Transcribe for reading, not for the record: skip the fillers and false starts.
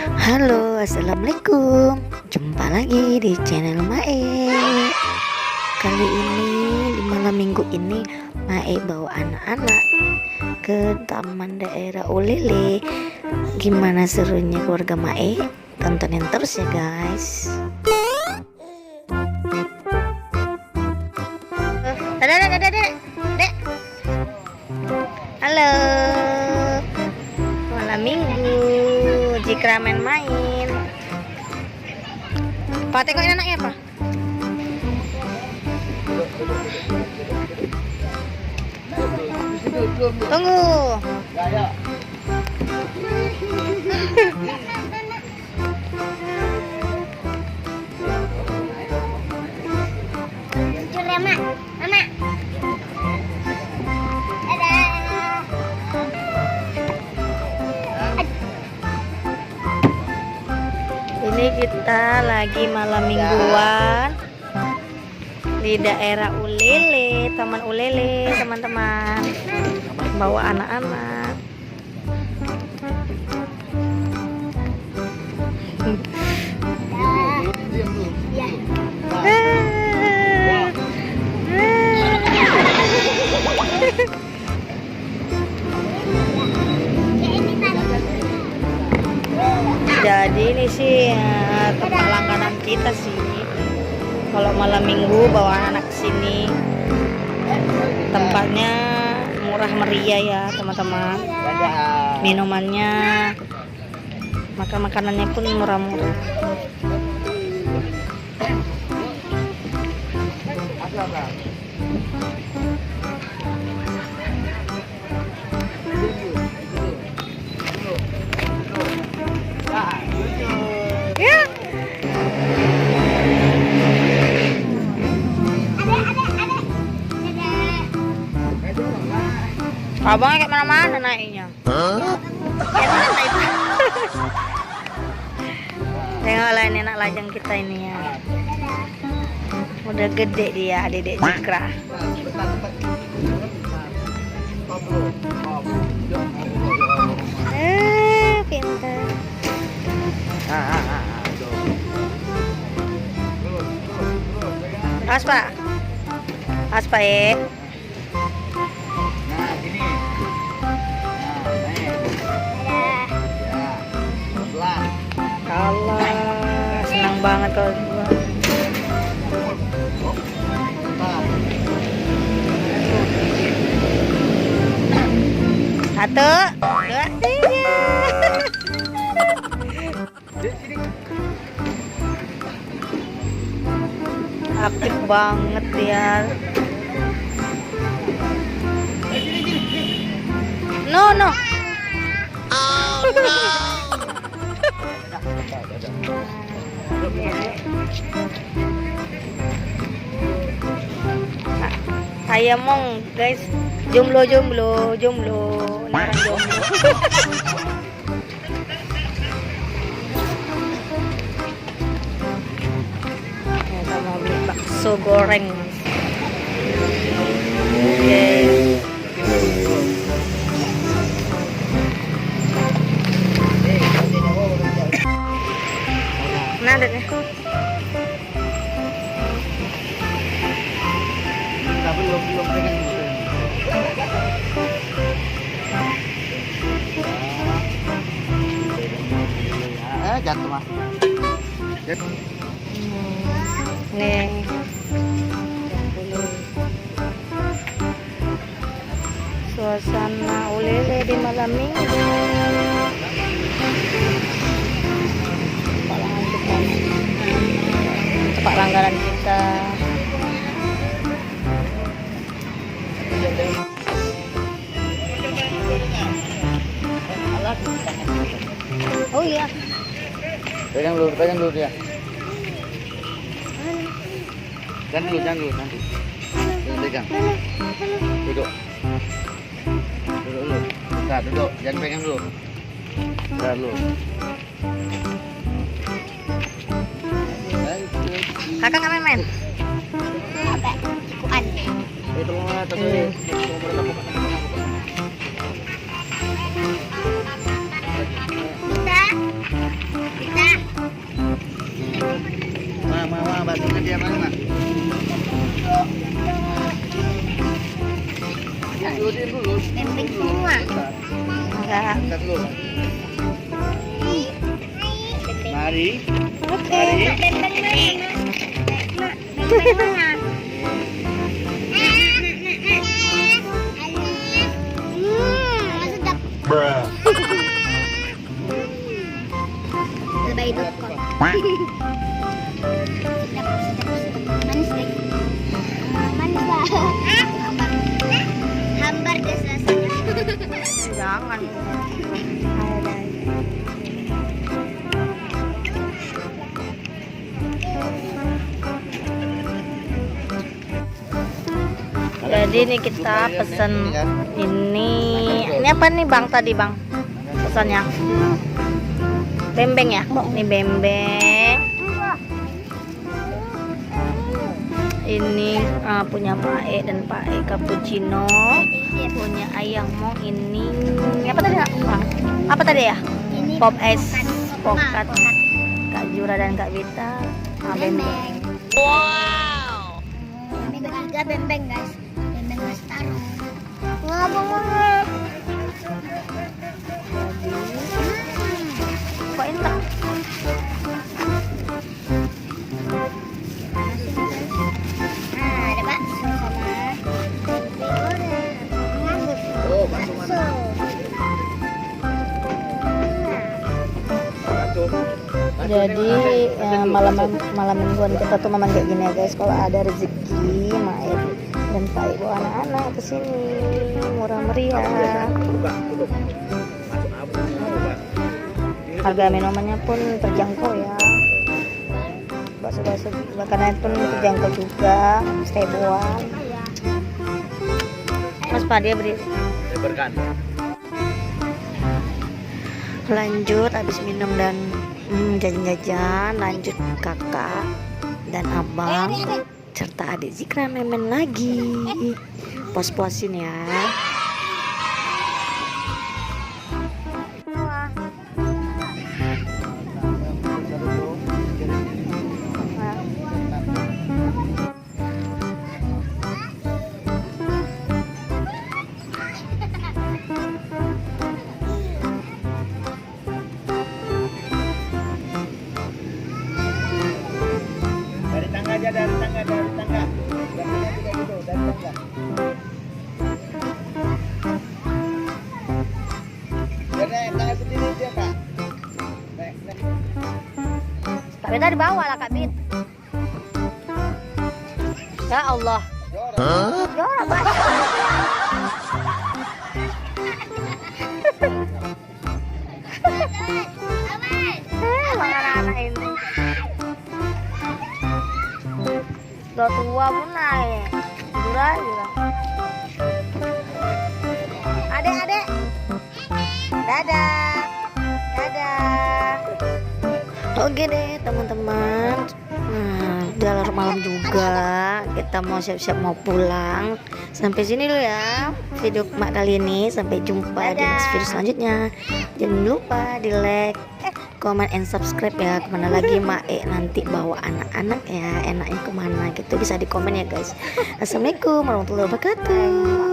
Halo, assalamualaikum. Jumpa lagi di channel Mae. Kali ini di malam minggu ini Mae bawa anak-anak ke taman daerah Ulele. Gimana serunya keluarga Mae? Tontonin terus ya guys. Dek. Halo. Malam minggu jika main. Pak tengok ini anaknya apa? Tunggu. Mama. Ini kita lagi malam mingguan di daerah Ulele, Taman Ulele, teman-teman. Bawa anak-anak. Jadi ini sih tempat langganan kita sih. Kalau malam minggu bawa anak ke sini. Tempatnya murah meriah ya, teman-teman. Minumannya, makanannya pun murah-murah. Abang kayak mana-mana naiknya. Kayak mana itu? Tengoklah ini anak lajang kita ini ya. Udah gede dia, adik Jikra. Pintar. Aspa ya. Allah, senang banget kalau dua. Satu, dua, tiga. Aktif banget ya. No. Oh no. Ayam mong guys, jomblo. Ini orang jomblo. Kita mau beli bakso goreng. Oke. Nah, adanya. Belum pegang gitu. Jatuh mas. Nih. Suasana Ulele di malam minggu. Tempat langganan kita. Oh iya. Pegang dulu dia. Jangan dulu nanti. Pegang. Duduk. Duduk. Jangan pegang dulu. Dulu. Kakak nggak main? Apa? Cikuan. Itu mau tadi. Kita bandingkan dia mana? Dulu. Bembeng semua. Enggak. Mari. Oke. Mari. Bembeng mana? Sedap. Lebay.com. Sedap. Manis deh. Manis lah. Hambar guys rasanya. Jangan. Jadi nih kita pesen ini apa nih Bang tadi Bang pesannya? Bembeng ya? Ini bembeng. Ini punya Pak E dan Pak E cappuccino. Punya Ayang Mong ini apa tadi Bang? Apa tadi ya? Pop es pokat Kak Jura dan Kak Vita. Bembeng. Wow. Ini bertiga bembeng guys. Bembeng Lestari. Wah banget. Kok enak? Ada bakso sama tempe goreng. Oh, bakso mana? Jadi malam mingguan kita tuh memang kayak gini ya guys. Kalau ada rezeki Maet dan Pak Ibu anak-anak kesini murah meriah. Harga minumannya pun terjangkau ya. Bakso-bakso makanan pun terjangkau juga, seribuan. Mas Pak dia beri. Lanjut habis minum dan jajan-jajan, lanjut kakak dan abang serta adik Zikra main lagi. Puas-puasin ya. Dari tangga. Dari tangga juga. Dari tangga sendiri dia Kak. Kak Bita di bawah lah Kak Bit. Ya Allah. Jorok banget. Anak-anak ini. Udah tua pun naik. Jura. Adek. Dadah. Oke deh teman-teman. Udah malam juga. Kita mau siap-siap mau pulang. Sampai sini dulu ya video Mak kali ini. Sampai jumpa di next video selanjutnya. Jangan lupa di like, comment, and subscribe ya. Kemana lagi Mak nanti bawa anak-anak ya. Enaknya kemana gitu bisa di komen ya guys. Assalamualaikum warahmatullahi wabarakatuh.